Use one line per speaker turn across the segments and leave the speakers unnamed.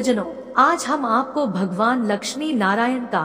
भक्तजनों, आज हम आपको भगवान लक्ष्मी नारायण का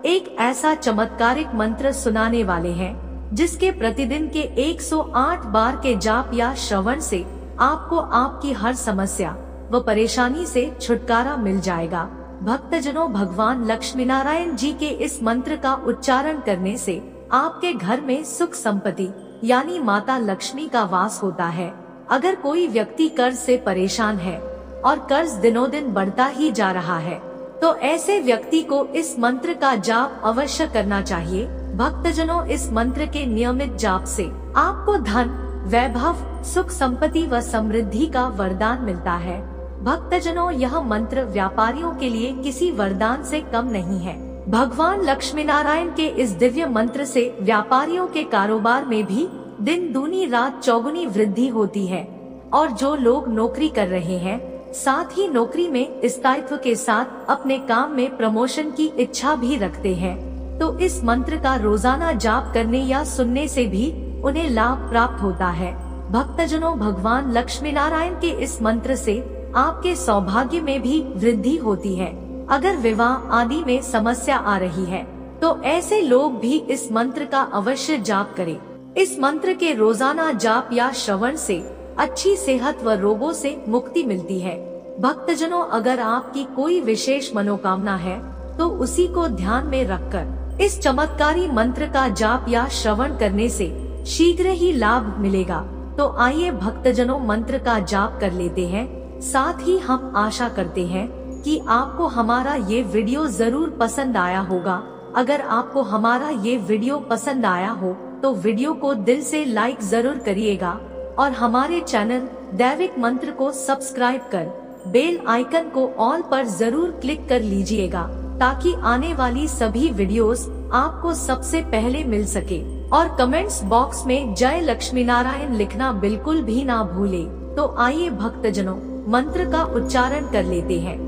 एक ऐसा चमत्कारिक मंत्र सुनाने वाले हैं जिसके प्रतिदिन के 108 बार के जाप या श्रवण से आपको आपकी हर समस्या व परेशानी से छुटकारा मिल जाएगा। भक्तजनों, भगवान लक्ष्मी नारायण जी के इस मंत्र का उच्चारण करने से आपके घर में सुख संपत्ति यानी माता लक्ष्मी का वास होता है। अगर कोई व्यक्ति कर्ज से परेशान है और कर्ज दिनों दिन बढ़ता ही जा रहा है, तो ऐसे व्यक्ति को इस मंत्र का जाप अवश्य करना चाहिए। भक्तजनों, इस मंत्र के नियमित जाप से आपको धन, वैभव, सुख संपत्ति व समृद्धि का वरदान मिलता है। भक्तजनों, यह मंत्र व्यापारियों के लिए किसी वरदान से कम नहीं है। भगवान लक्ष्मी नारायण के इस दिव्य मंत्र से व्यापारियों के कारोबार में भी दिन दूनी रात चौगुनी वृद्धि होती है और जो लोग नौकरी कर रहे हैं, साथ ही नौकरी में स्थायित्व के साथ अपने काम में प्रमोशन की इच्छा भी रखते हैं, तो इस मंत्र का रोजाना जाप करने या सुनने से भी उन्हें लाभ प्राप्त होता है। भक्तजनों, भगवान लक्ष्मी नारायण के इस मंत्र से आपके सौभाग्य में भी वृद्धि होती है। अगर विवाह आदि में समस्या आ रही है, तो ऐसे लोग भी इस मंत्र का अवश्य जाप करें। इस मंत्र के रोजाना जाप या श्रवण से अच्छी सेहत व रोगों से मुक्ति मिलती है। भक्तजनों, अगर आपकी कोई विशेष मनोकामना है, तो उसी को ध्यान में रखकर इस चमत्कारी मंत्र का जाप या श्रवण करने से शीघ्र ही लाभ मिलेगा। तो आइए भक्तजनों, मंत्र का जाप कर लेते हैं। साथ ही हम आशा करते हैं कि आपको हमारा ये वीडियो जरूर पसंद आया होगा। अगर आपको हमारा ये वीडियो पसंद आया हो तो वीडियो को दिल से लाइक जरूर करिएगा और हमारे चैनल दैविक मंत्र को सब्सक्राइब कर बेल आइकन को ऑल पर जरूर क्लिक कर लीजिएगा, ताकि आने वाली सभी वीडियोस आपको सबसे पहले मिल सके। और कमेंट्स बॉक्स में जय लक्ष्मी नारायण लिखना बिल्कुल भी ना भूले। तो आइए भक्तजनों, मंत्र का उच्चारण कर लेते हैं।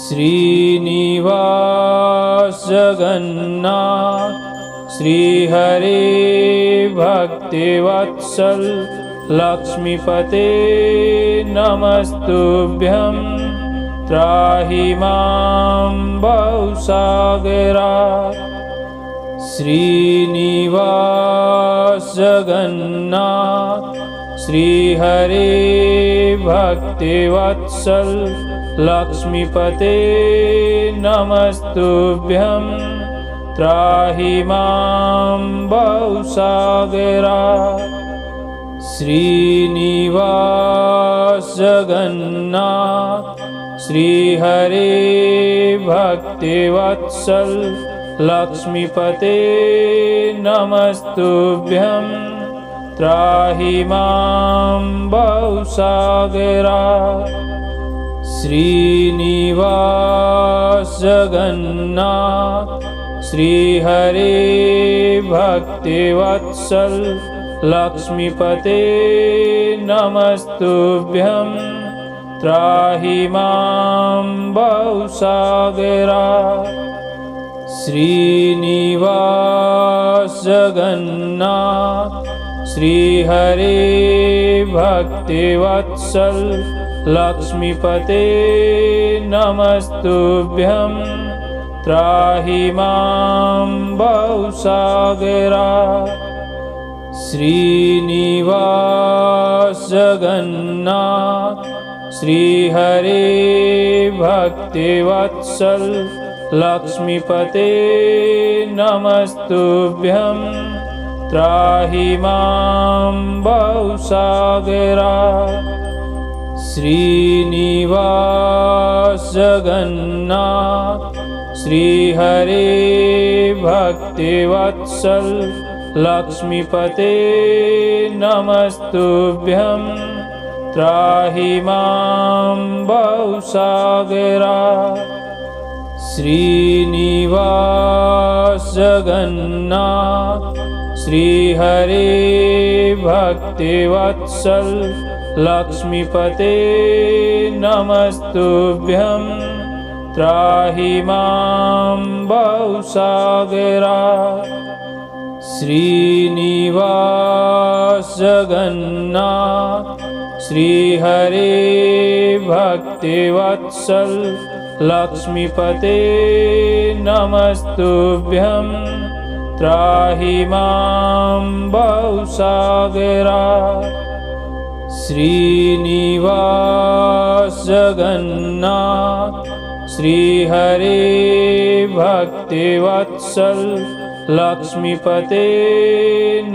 श्रीनिवास जगन्नाथ श्रीहरे भक्तिवत्सल लक्ष्मीपते नमस्तुभ्यं त्राहि मां भवसागरात्। श्रीनिवास जगन्नाथ श्रीहरे भक्तिवत्सल लक्ष्मीपते नमस्तुभ्यं त्राहि मां भवसागरात्। श्रीनिवास जगन्नाथ श्रीहरे भक्तिवत्सल लक्ष्मीपते नमस्तुभ्यं त्राहि मां भवसागरात्। श्रीनिवास जगन्नाथ श्रीहरे भक्तिवत्सल लक्ष्मीपते नमस्तुभ्यं त्राहि मां भवसागरात्। श्रीनिवास जगन्नाथ श्रीहरे भक्तिवत्सल लक्ष्मीपते नमस्तुभ्यं त्राहि मां भवसागरात्। श्रीनिवास जगन्नाथ श्रीहरे भक्तिवत्सल लक्ष्मीपते नमस्तुभ्यं त्राहि मां भवसागरात्। श्रीनिवास जगन्नाथ श्रीहरे भक्तिवत्सल लक्ष्मीपते नमस्तुभ्यं त्राहि मां भवसागरात्। श्रीनिवास जगन्नाथ श्रीहरे भक्तिवत्सल लक्ष्मीपते नमस्तुभ्यं त्राहि मां भवसागरात्। श्रीनिवास जगन्नाथ श्रीहरे भक्तिवत्सल लक्ष्मीपते नमस्तुभ्यं त्राहि मां भवसागरात्। श्रीनिवास जगन्नाथ श्रीहरे भक्तिवत्सल लक्ष्मीपते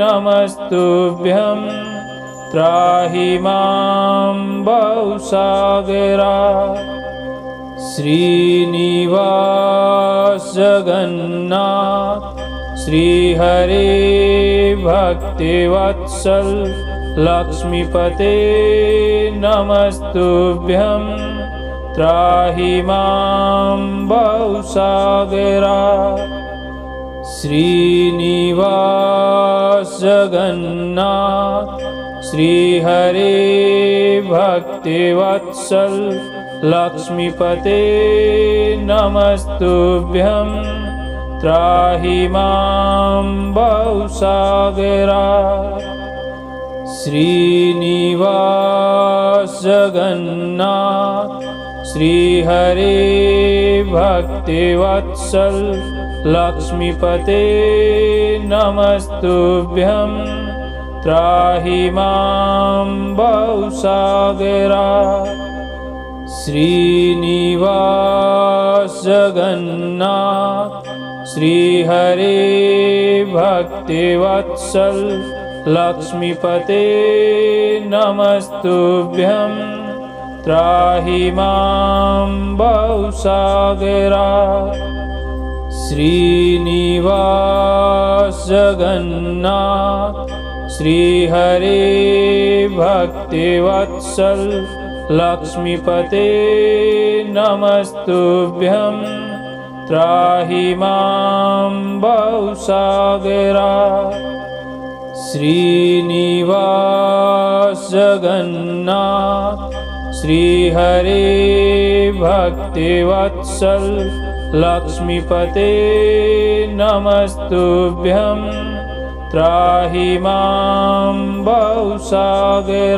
नमस्तुभ्यं त्राहि मां भवसागरात्। श्रीनिवास जगन्नाथ श्रीहरे भक्तिवत्सल लक्ष्मीपते नमस्तुभ्यं त्राहि मां भवसागरात्। श्रीनिवास जगन्नाथ श्रीहरे भक्तिवत्सल लक्ष्मीपते नमस्तुभ्यं त्राहि मां भवसागरात्। श्रीनिवास जगन्नाथ श्रीहरे भक्तिवत्सल लक्ष्मीपते नमस्तुभ्यं त्राहि मां भवसागरात्। श्रीनिवास जगन्नाथ श्रीहरे भक्तिवत्सल लक्ष्मीपते नमस्तुभ्यं त्राहि मां भवसागरात्। श्रीनिवास जगन्नाथ श्रीहरे भक्तिवत्सल लक्ष्मीपते नमस्तुभ्यं त्राहि मां भवसागरात्। श्रीनिवास जगन्नाथ श्रीहरे भक्तिवत्सल लक्ष्मीपते नमस्तुभ्यं त्राहि मां भवसागरात्।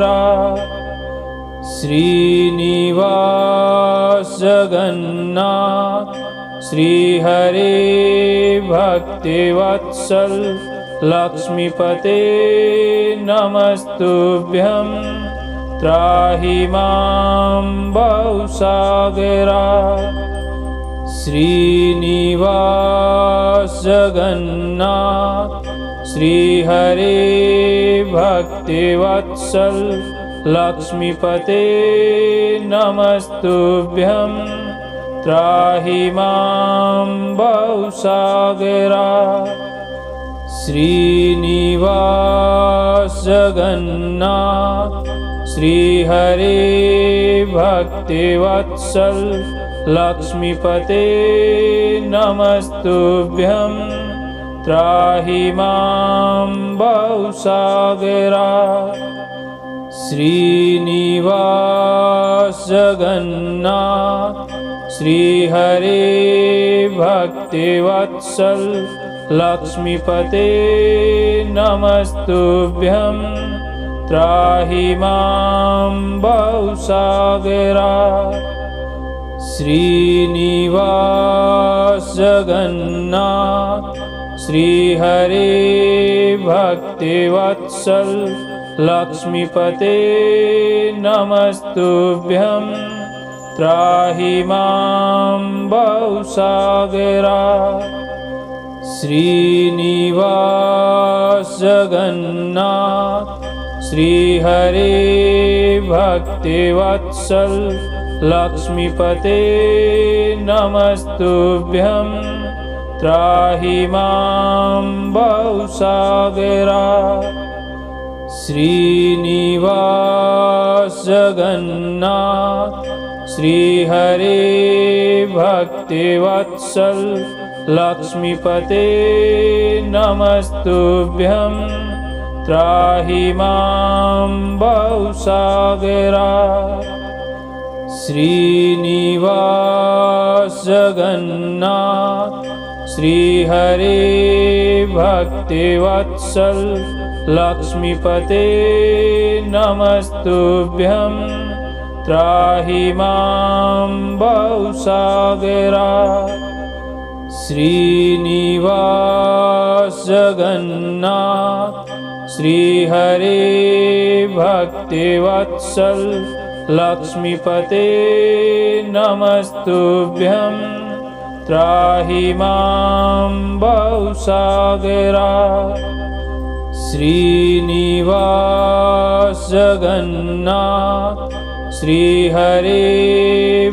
श्रीनिवास जगन्नाथ श्रीहरे भक्तिवत्सल लक्ष्मीपते नमस्तुभ्यं त्राहि मां भवसागरात्। श्रीनिवास जगन्नाथ श्रीहरे भक्तिवत्सल लक्ष्मीपते नमस्तुभ्यं त्राहि मां भवसागरात्। श्रीनिवास जगन्नाथ श्रीहरे भक्तिवत्सल लक्ष्मीपते नमस्तुभ्यं त्राहि मां भवसागरात्। श्रीनिवास जगन्नाथ श्रीहरे भक्तिवत्सल लक्ष्मीपते नमस्तुभ्यं त्राहि मां भवसागरात्। श्रीनिवास जगन्नाथ श्रीहरे भक्तिवत्सल लक्ष्मीपते नमस्तुभ्यं त्राहि मां भवसागरात्। श्रीनिवास जगन्नाथ श्रीहरे भक्तिवत्सल लक्ष्मीपते नमस्तुभ्यं त्राहि मां भवसागरात्। श्रीनिवास जगन्नाथ श्रीहरे भक्तिवत्सल लक्ष्मीपते नमस्तुभ्यं त्राहि मां भवसागरात्। श्रीनिवास जगन्नाथ श्रीहरे भक्तिवत्सल लक्ष्मीपते नमस्तुभ्यं त्राहि मां भवसागरात्। श्रीनिवास जगन्नाथ श्रीहरे भक्तिवत्सल लक्ष्मीपते नमस्तुभ्यं त्राहि मां भवसागरात्। श्रीनिवास जगन्नाथ श्रीहरे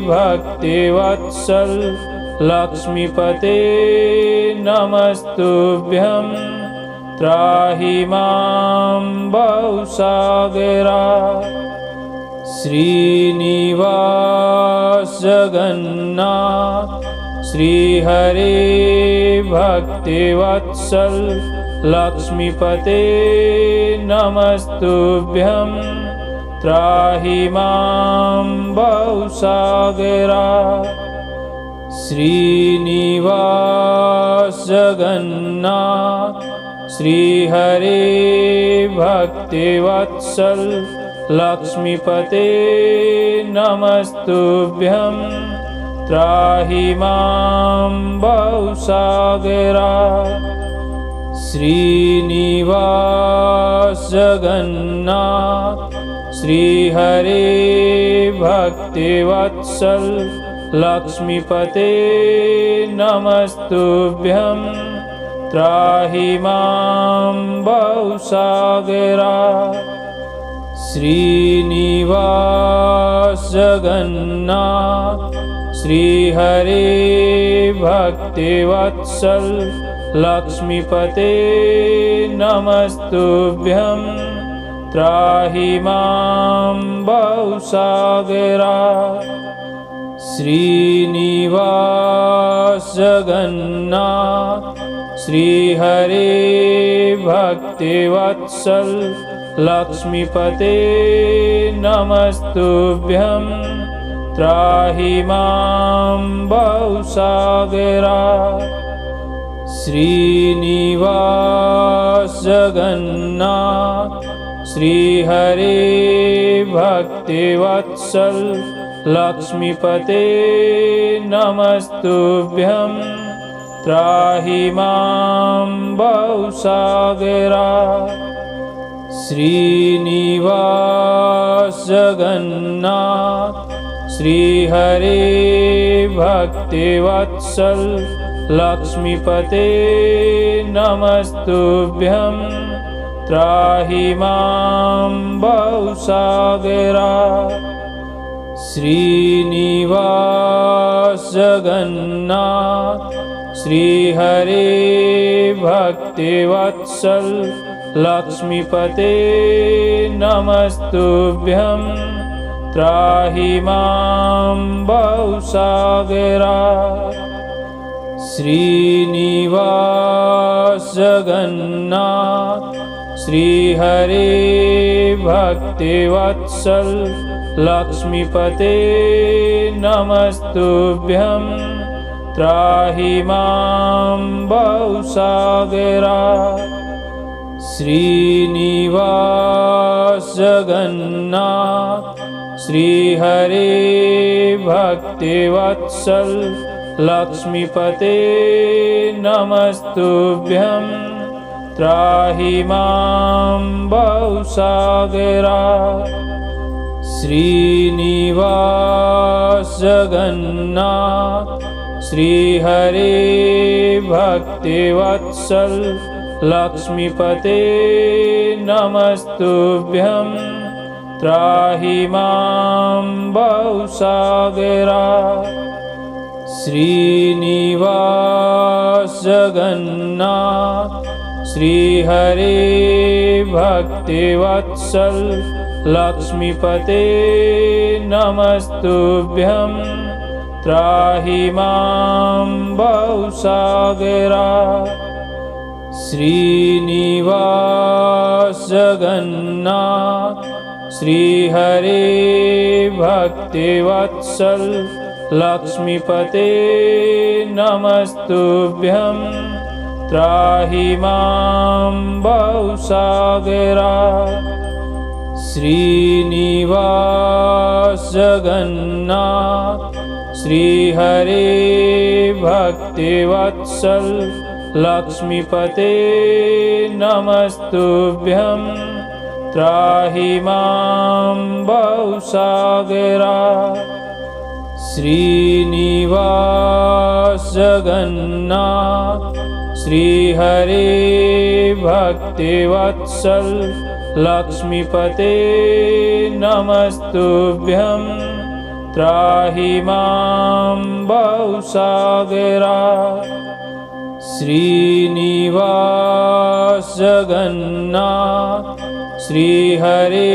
भक्तिवत्सल लक्ष्मीपते नमस्तुभ्यं त्राहि मां भवसागरात्। श्रीनिवास जगन्नाथ श्रीहरे भक्तिवत्सल लक्ष्मीपते नमस्तुभ्यं त्राहि मां भवसागरात्। श्रीनिवास जगन्नाथ श्रीहरे भक्तिवत्सल लक्ष्मीपते नमस्तुभ्यं त्राहि मां भवसागरात्। श्रीनिवास जगन्नाथ श्रीहरे भक्तिवत्सल लक्ष्मीपते नमस्तुभ्यं त्राहि मां भवसागरात्। श्रीनिवास जगन्नाथ श्रीहरे भक्तिवत्सल लक्ष्मीपते नमस्तुभ्यं त्राहि मां भवसागरात्। श्रीनिवास जगन्नाथ श्रीहरे भक्तिवत्सल लक्ष्मीपते नमस्तुभ्यं त्राहि मां भवसागरात्। श्रीनिवास जगन्नाथ श्रीहरे भक्तिवत्सल लक्ष्मीपते नमस्तुभ्यं त्राहि मां भवसागरात्। श्रीनिवास जगन्नाथ श्रीहरे भक्तिवत्सल लक्ष्मीपते नमस्तुभ्यं त्राहि मां भवसागरात्। श्रीनिवास जगन्नाथ श्रीहरे भक्तिवत्सल लक्ष्मीपते नमस्तुभ्यं त्राहि मां भवसागरात्। श्रीनिवास जगन्नाथ श्रीहरे भक्तिवत्सल लक्ष्मीपते नमस्तुभ्यं त्राहि मां भवसागरात्। श्रीनिवास जगन्नाथ श्रीहरे भक्तिवत्सल लक्ष्मीपते नमस्तुभ्यं त्राहि मां भवसागरात्। श्रीनिवास जगन्नाथ श्रीहरे भक्तिवत्सल लक्ष्मीपते नमस्तुभ्यं त्राहि मां भवसागरात्। श्रीनिवास जगन्नाथ श्रीहरे भक्तिवत्सल लक्ष्मीपते नमस्तुभ्यं त्राहि मां भवसागरात्। श्रीनिवास जगन्नाथ श्रीहरे भक्तिवत्सल लक्ष्मीपते नमस्तुभ्यं त्राहि मां बहुसागरात्। श्रीनिवास जगन्नाथ श्रीहरे भक्तिवत्सल लक्ष्मीपते नमस्तुभ्यं त्राहि मां बहुसागरात्। श्रीनिवास जगन्नाथ श्रीहरे भक्तिवत्सल लक्ष्मीपते नमस्तुभ्यं त्राहि मां बहुसागरात्। श्रीनिवास जगन्नाथ श्रीहरे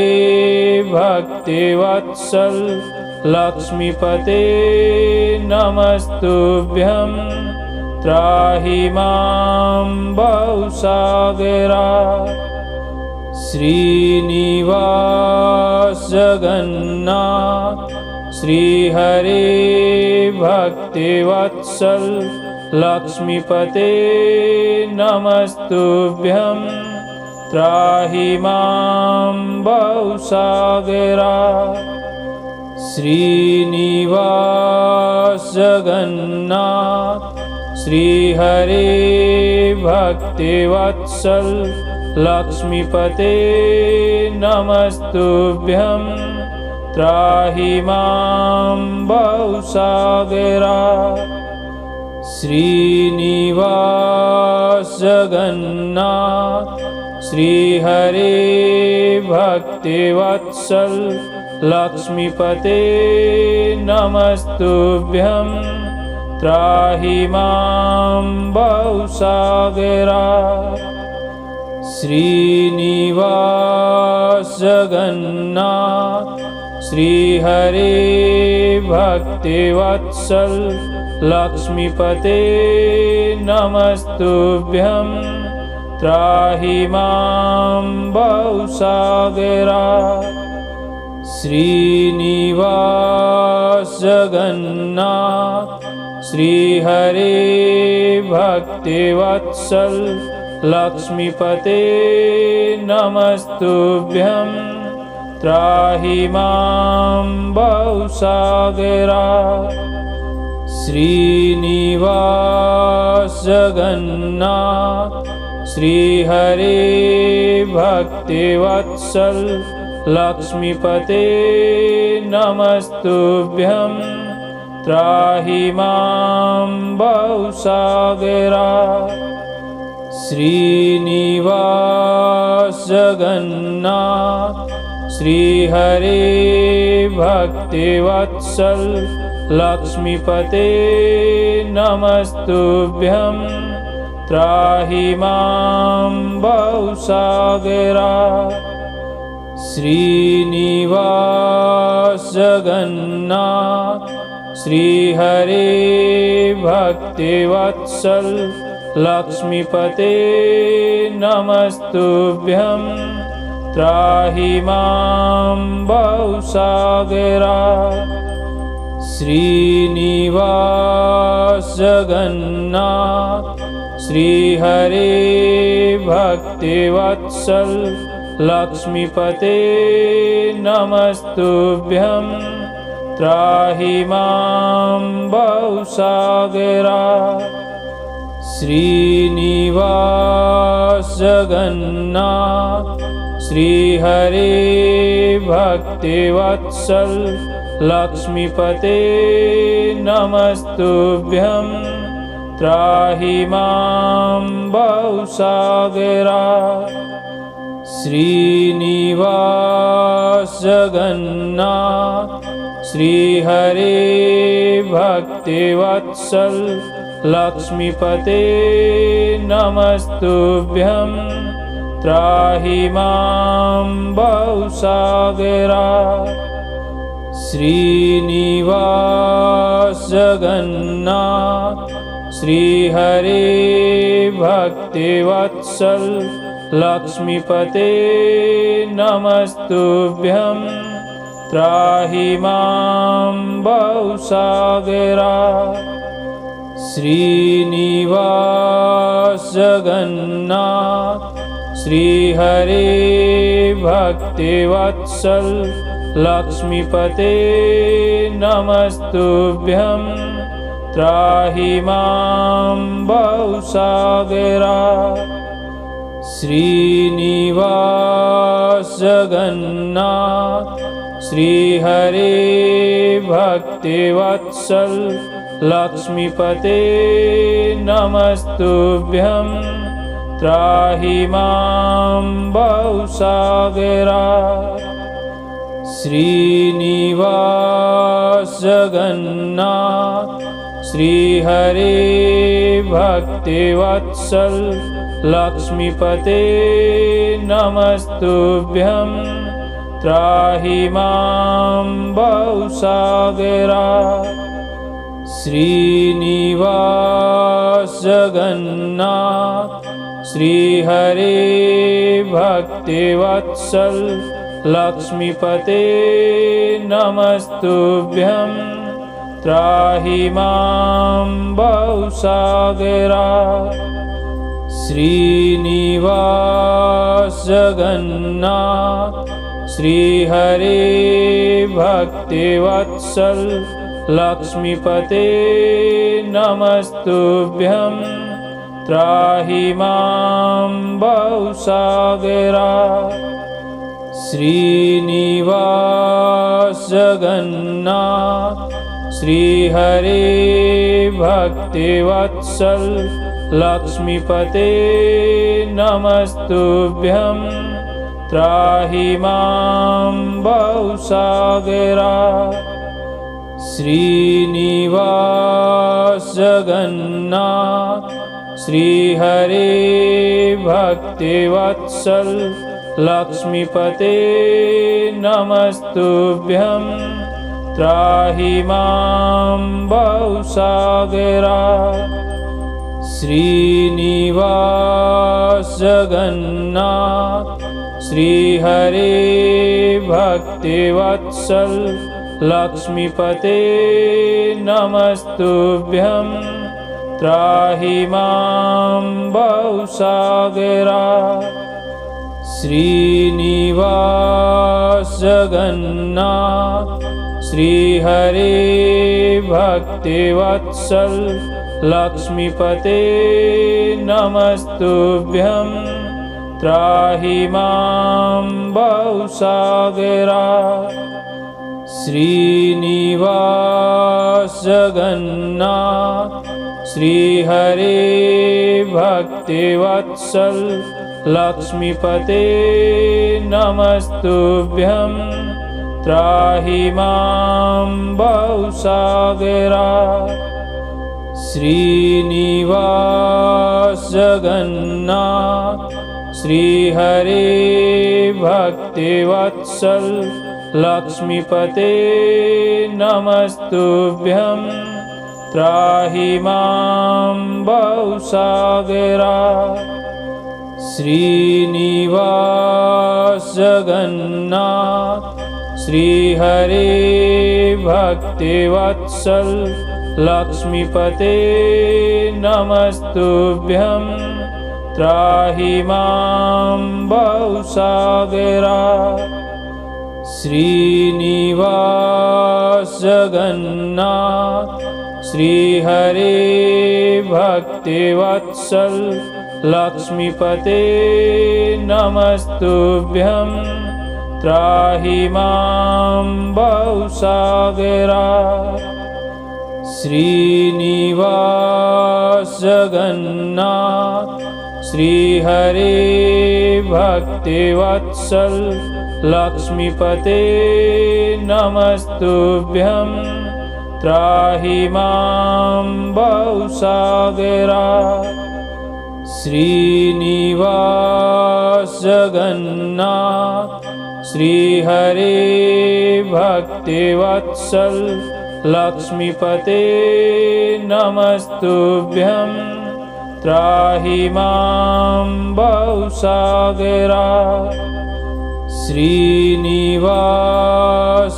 भक्तिवत्सल लक्ष्मीपते नमस्तुभ्यं त्राहि मां बहुसागरात्। श्रीनिवास जगन्नाथ श्रीहरे भक्तिवत्सल लक्ष्मीपते नमस्तुभ्यं त्राहि मां बहुसागरात्। श्रीनिवास जगन्नाथ श्रीहरे भक्तिवत्सल लक्ष्मीपते नमस्तुभ्यं त्राहि मां बहुसागरात्। श्रीनिवास जगन्नाथ श्रीहरे भक्तिवत्सल लक्ष्मीपते नमस्तुभ्यं त्राहि मां बहुसागरात्। श्रीनिवास जगन्नाथ श्रीहरे भक्तिवत्सल लक्ष्मीपते नमस्तुभ्यं त्राहि मां बहुसागरात्। श्रीनिवास जगन्नाथ श्रीहरे भक्तिवत्सल लक्ष्मीपते नमस्तुभ्यं त्राहि मां बहुसागरात्। श्रीनिवास जगन्नाथ श्रीहरे भक्तिवत्सल लक्ष्मीपते नमस्तुभ्यं त्राहि मां बहुसागरात्। श्रीनिवास जगन्नाथ श्रीहरे भक्तिवत्सल लक्ष्मीपते नमस्तुभ्यं त्राहि मां बहुसागरात्। श्रीनिवास जगन्नाथ श्रीहरे भक्तिवत्सल लक्ष्मीपते नमस्तुभ्यं त्राहि मां बहुसागरात्। श्रीनिवास जगन्नाथ श्रीहरे भक्तिवत्सल लक्ष्मीपते नमस्तुभ्यं त्राहि मां बहुसागरात्। श्रीनिवास जगन्नाथ श्रीहरे भक्तिवत्सल लक्ष्मीपते नमस्तुभ्यं त्राहि मां बहुसागरात्। श्रीनिवास जगन्नाथ श्रीहरे भक्तिवत्सल लक्ष्मीपते नमस्तुभ्यं त्राहि मां बहुसागरात्। श्रीनिवास जगन्नाथ श्रीहरे भक्तिवत्सल लक्ष्मीपते नमस्तुभ्यं त्राहि मां बहुसागरात्। श्रीनिवास जगन्नाथ श्रीहरे भक्तिवत्सल लक्ष्मीपते नमस्तुभ्यं त्राहि मां भवसागरात्। श्रीनिवास जगन्नाथ श्रीहरे भक्तिवत्सल लक्ष्मीपते नमस्तुभ्यं त्राहि मां भवसागरात्। श्रीनिवास जगन्नाथ श्रीहरे भक्तिवत्सल लक्ष्मीपते नमस्तुभ्यं त्राहि मां भवसागरात्। श्रीनिवास जगन्नाथ श्रीहरे भक्तिवत्सल लक्ष्मीपते नमस्तुभ्यं त्राहि मां भवसागरात्। श्रीनिवास जगन्नाथ श्रीहरे भक्तिवत्सल लक्ष्मीपते नमस्तुभ्यं त्राहि मां भवसागरात्। श्रीनिवास जगन्नाथ श्रीहरे भक्तिवत्सल लक्ष्मीपते नमस्तुभ्यं त्राहि मां भवसागरात्। श्रीनिवास जगन्नाथ श्रीहरे भक्तिवत्सल लक्ष्मीपते नमस्तुभ्यं त्राहि मां भवसागरात्। श्रीनिवास जगन्नाथ श्रीहरे भक्तिवत्सल लक्ष्मीपते नमस्तुभ्यं त्राहि मां भवसागरात्। श्रीनिवास जगन्नाथ श्रीहरे भक्तिवत्सल लक्ष्मीपते नमस्तुभ्यं त्राहि मां भवसागरात्। श्रीनिवास जगन्नाथ श्रीहरे भक्तिवत्सल लक्ष्मीपते नमस्तुभ्यं त्राहि मां भवसागरात्। श्रीनिवास जगन्नाथ श्रीहरे भक्तिवत्सल लक्ष्मीपते नमस्तुभ्यं त्राहि मां भवसागरात्। श्रीनिवास जगन्नाथ श्रीहरे भक्तिवत्सल लक्ष्मीपते नमस्तुभ्यं त्राहि मां भवसागरात्। श्रीनिवास जगन्नाथ श्रीहरे भक्तिवत्सल लक्ष्मीपते नमस्तुभ्यं त्राहि मां भवसागरात्। श्रीनिवास जगन्नाथ श्रीहरे भक्तिवत्सल लक्ष्मीपते नमस्तुभ्यं त्राहि मां भवसागरात्। श्रीनिवास जगन्नाथ श्रीहरे भक्तिवत्सल लक्ष्मीपते नमस्तुभ्यं त्राहि मां भवसागरात्। श्रीनिवास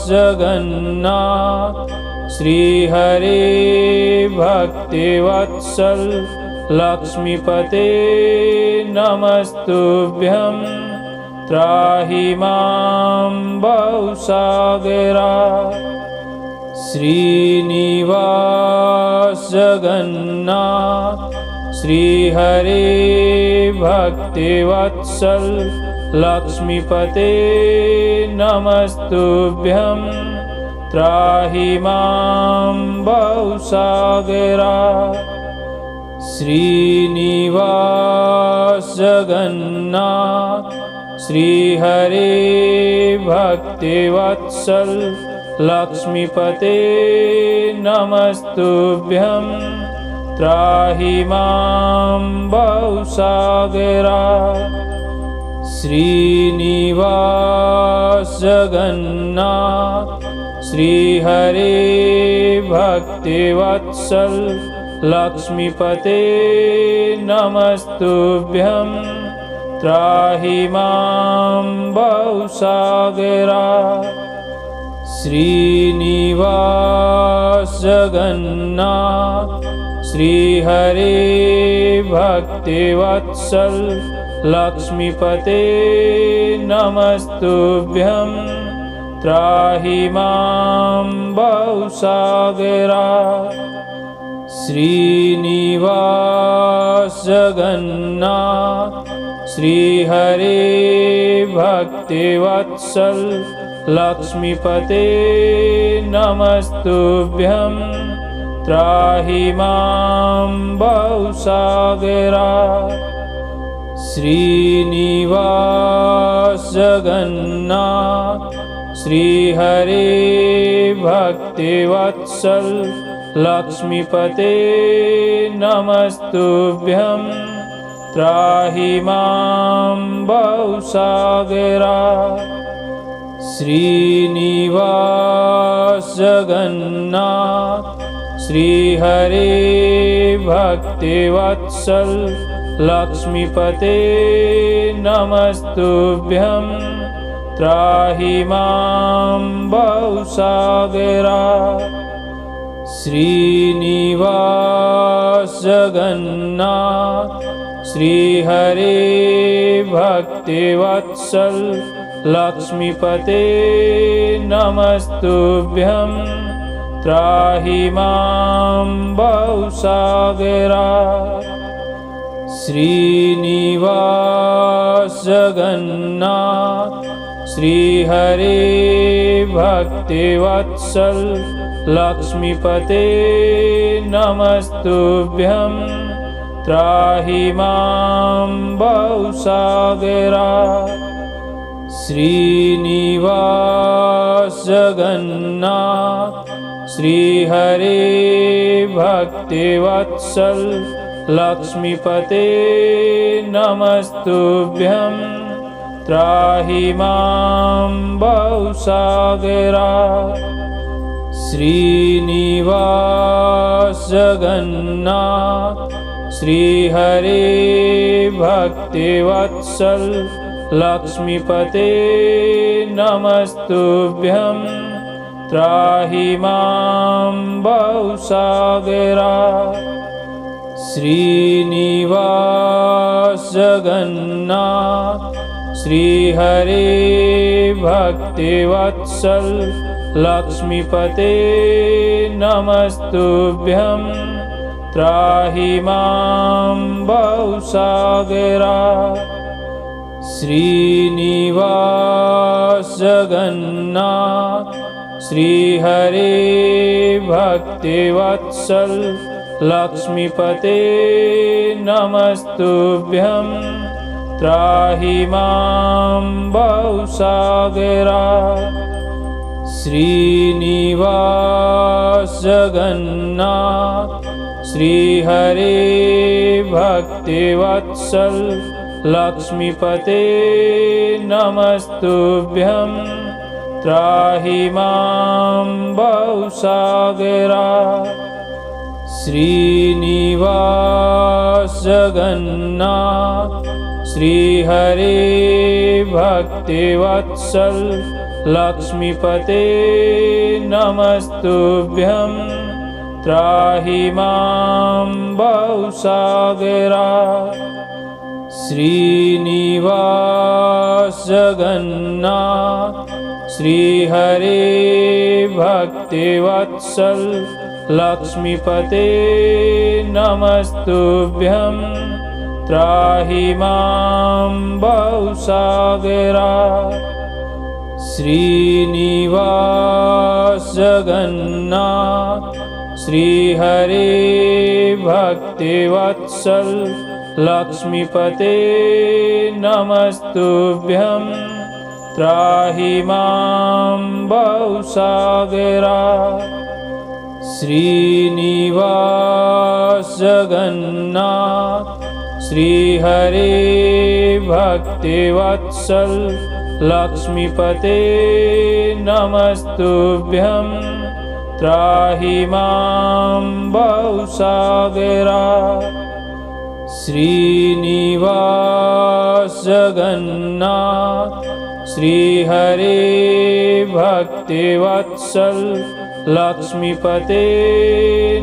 जगन्नाथ श्रीहरे भक्तिवत्सल लक्ष्मीपते नमस्तुभ्यं त्राहि मां भवसागरात्। श्रीनिवास जगन्नाथ श्रीहरे भक्तिवत्सल लक्ष्मीपते नमस्तुभ्यं त्राहि मां भवसागरात्। श्रीनिवास जगन्नाथ श्रीहरे भक्तिवत्सल लक्ष्मीपते नमस्तुभ्यं त्राहि मां भवसागरात्। श्रीनिवास जगन्नाथ श्रीहरे भक्तिवत्सल लक्ष्मीपते नमस्तुभ्यं त्राहि मां भवसागरात्। श्रीनिवास जगन्नाथ श्रीहरे भक्तिवत्सल लक्ष्मीपते नमस्तुभ्यं त्राहि मां भवसागरात्। श्रीनिवास जगन्नाथ श्रीहरे भक्तिवत्सल लक्ष्मीपते नमस्तुभ्यं त्राहि मां भवसागरात्। श्रीनिवास जगन्नाथ श्रीहरे भक्तिवत्सल लक्ष्मीपते नमस्तुभ्यं त्राहि मां भवसागरात्। श्रीनिवास जगन्नाथ श्रीहरे भक्तिवत्सल लक्ष्मीपते नमस्तुभ्यं त्राहि मां भवसागरात्। श्रीनिवास जगन्नाथ श्रीहरे भक्तिवत्सल लक्ष्मीपते नमस्तुभ्यं त्राहि मां भवसागरात्। श्रीनिवास जगन्नाथ श्रीहरे भक्तिवत्सल लक्ष्मीपते नमस्तुभ्यं त्राहि मां भवसागरात्। श्रीनिवास जगन्नाथ श्रीहरे भक्तिवत्सल लक्ष्मीपते नमस्तुभ्यं त्राहि मां भवसागरात्। श्रीनिवास जगन्नाथ श्रीहरे भक्तिवत्सल लक्ष्मीपते नमस्तुभ्यं त्राहि मां भवसागरात्। श्रीनिवास जगन्नाथ श्रीहरे भक्तिवत्सल लक्ष्मीपते नमस्तुभ्यं त्राहि मां भवसागरात्। श्रीनिवास जगन्नाथ श्रीहरे भक्तिवत्सल लक्ष्मीपते नमस्तुभ्यं त्राहि मां भवसागरात्। श्रीनिवास जगन्नाथ श्रीहरे भक्तिवत्सल लक्ष्मीपते नमस्तुभ्यं त्राहि मां भवसागरात्। श्रीनिवास जगन्नाथ श्रीहरे भक्तिवत्सल लक्ष्मीपते नमस्तुभ्यं त्राहि मां बहुसागरात्। श्रीनिवास जगन्नाथ श्रीहरे भक्तिवत्सल लक्ष्मीपते नमस्तुभ्यं त्राहि मां बहुसागरात्। श्रीनिवास जगन्नाथ श्रीहरे भक्तिवत्सल लक्ष्मीपते नमस्तुभ्यं त्राहि मां बहुसागरात्। श्रीनिवास जगन्नाथ श्रीहरे भक्तिवत्सल लक्ष्मीपते नमस्तुभ्यं त्राहि मां बहुसागरात्। श्रीनिवास जगन्नाथ श्रीहरे भक्तिवत्सल लक्ष्मीपते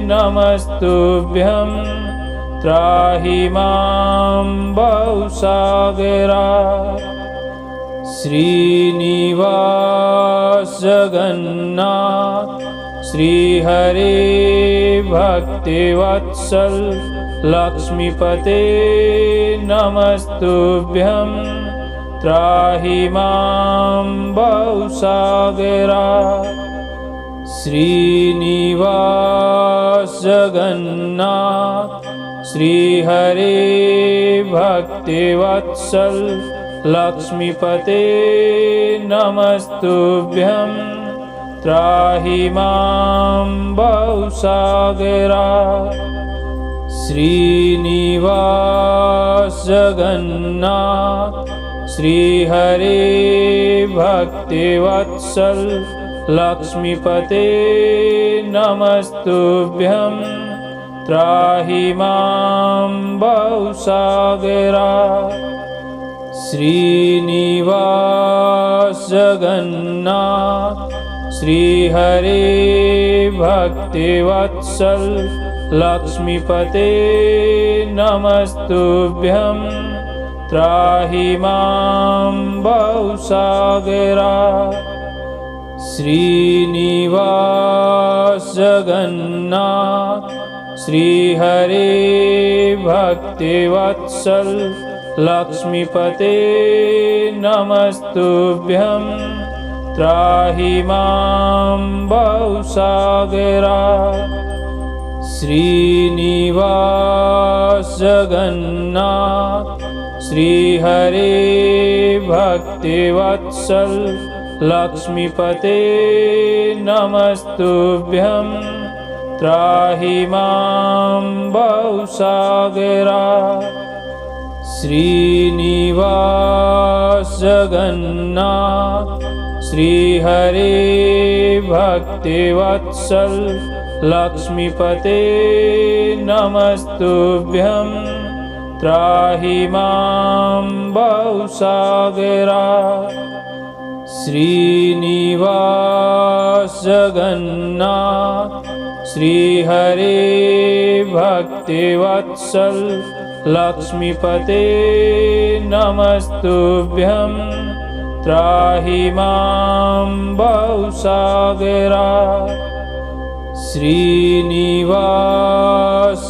नमस्तुभ्यं त्राहि मां बहुसागरात्। श्रीनिवास जगन्नाथ श्रीहरे भक्तिवत्सल लक्ष्मीपते नमस्तुभ्यं त्राहि मां बहुसागरात्। श्रीनिवास जगन्नाथ श्रीहरे भक्तिवत्सल लक्ष्मीपते नमस्तुभ्यं त्राहि मां बहुसागरात्। श्रीनिवास जगन्नाथ श्रीहरे भक्तिवत्सल लक्ष्मीपते नमस्तुभ्यं त्राहि मां बहुसागरात्। श्रीनिवास जगन्नाथ श्रीहरे भक्तिवत्सल लक्ष्मीपते नमस्तुभ्यं त्राहि मां बहुसागरात्। श्रीनिवास जगन्नाथ श्रीहरे भक्तिवत्सल लक्ष्मीपते नमस्तुभ्यं त्राहि मां बहुसागरात्। श्रीनिवास जगन्नाथ श्रीहरे भक्तिवत्सल लक्ष्मीपते नमस्तुभ्यं त्राहि मां बहुसागरात्। श्रीनिवास जगन्नाथ श्रीहरे भक्तिवत्सल लक्ष्मीपते नमस्तुभ्यं त्राहि मां बहुसागरात्। श्रीनिवास जगन्नाथ श्रीहरे भक्तिवत्सल लक्ष्मीपते नमस्तुभ्यं त्राहि मां बहुसागरात्। श्रीनिवास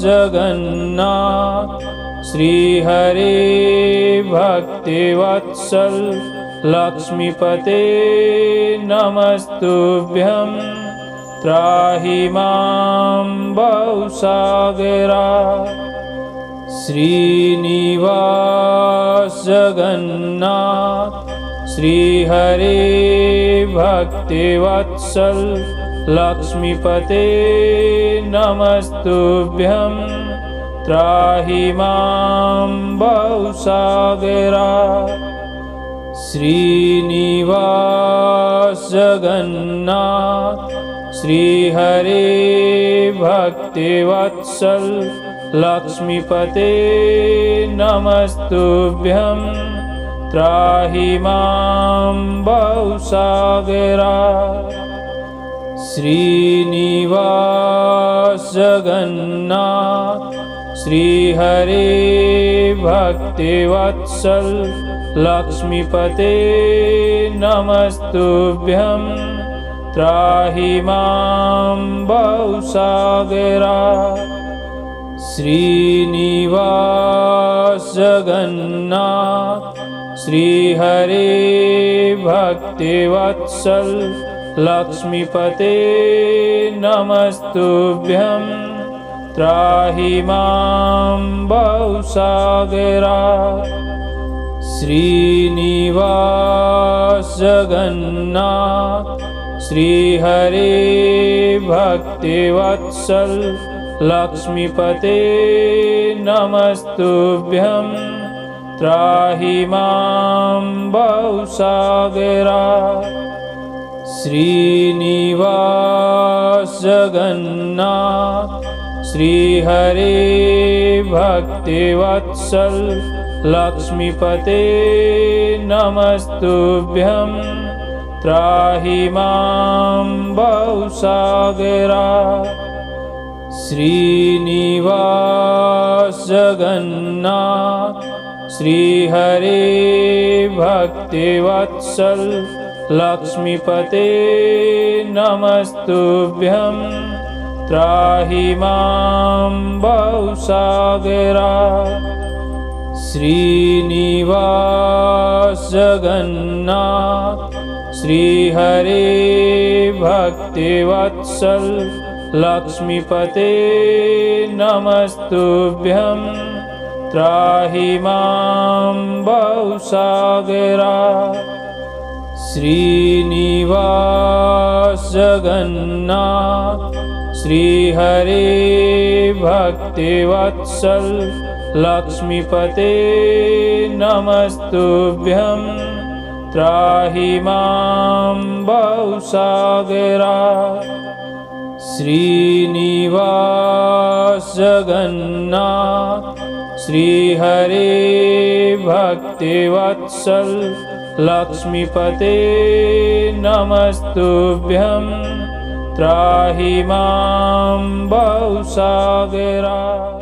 जगन्नाथ श्रीहरे भक्तिवत्सल लक्ष्मीपते नमस्तुभ्यं त्राहि मां बहुसागरात्। श्रीनिवास जगन्नाथ श्रीहरे भक्तिवत्सल लक्ष्मीपते नमस्तुभ्यं त्राहि मां बहुसागरात्। श्रीनिवास जगन्नाथ श्रीहरे भक्तिवत्सल लक्ष्मीपते नमस्तुभ्यं त्राहि मां बहुसागरात्। श्रीनिवास जगन्नाथ श्रीहरे भक्तिवत्सल लक्ष्मीपते नमस्तुभ्यं त्राहि मां भवसागरात्। श्रीनिवास जगन्नाथ श्रीहरे भक्तिवत्सल लक्ष्मीपते नमस्तुभ्यं त्राहि मां भवसागरात्। श्रीनिवास जगन्नाथ श्रीहरे भक्तिवत्सल लक्ष्मीपते नमस्तुभ्यं त्राहि मां भवसागरात्। श्रीनिवास जगन्नाथ श्रीहरे भक्तिवत्सल लक्ष्मीपते नमस्तुभ्यं त्राहि मां भवसागरात्। श्रीनिवास जगन्नाथ श्रीहरे भक्तिवत्सल लक्ष्मीपते नमस्तुभ्यं त्राहि मां भवसागरात्। श्रीनिवास जगन्नाथ श्रीहरे भक्तिवत्सल लक्ष्मीपते नमस्तुभ्यं त्राहि मां भवसागरात्। श्रीनिवास जगन्नाथ श्रीहरे भक्तिवत्सल लक्ष्मीपते नमस्तुभ्यं त्राहि मां भवसागरात्। श्रीनिवास जगन्नाथ श्रीहरे भक्तिवत्सल लक्ष्मीपते नमस्तुभ्यं त्राहि मां भवसागरात्।